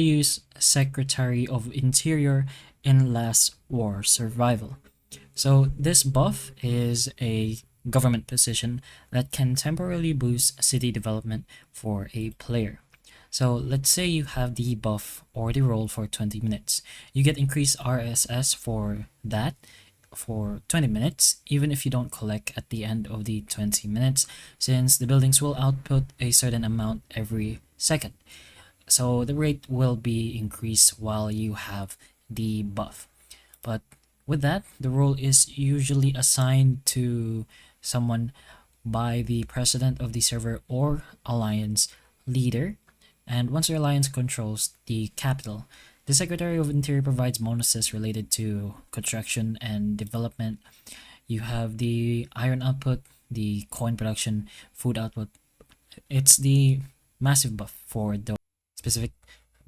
use Secretary of Interior in Last War Survival. So this buff is a government position that can temporarily boost city development for a player. So let's say you have the buff or the role for 20 minutes. You get increased RSS for that for 20 minutes, even if you don't collect at the end of the 20 minutes, since the buildings will output a certain amount every second. So the rate will be increased while you have the buff. But with that, the role is usually assigned to someone by the president of the server or alliance leader. And once your alliance controls the capital, the Secretary of Interior provides bonuses related to construction and development. You have the iron output, the coin production, food output. It's the massive buff for the specific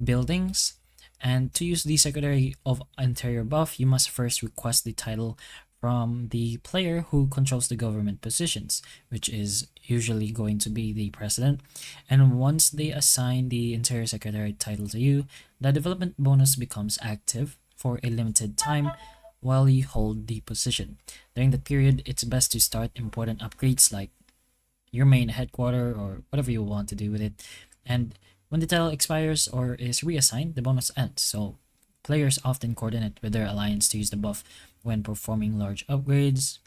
buildings. And to use the Secretary of Interior buff, you must first request the title from the player who controls the government positions, which is usually going to be the president. And once they assign the Interior Secretary title to you, the development bonus becomes active for a limited time while you hold the position. During that period, it's best to start important upgrades like your main headquarters or whatever you want to do with it. And when the title expires or is reassigned, the bonus ends. So players often coordinate with their alliance to use the buff when performing large upgrades.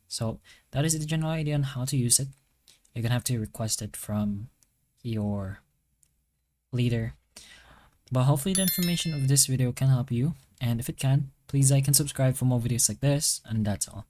So that is the general idea on how to use it. You're gonna have to request it from your leader. But hopefully the information of this video can help you. And if it can, please like and subscribe for more videos like this. And that's all.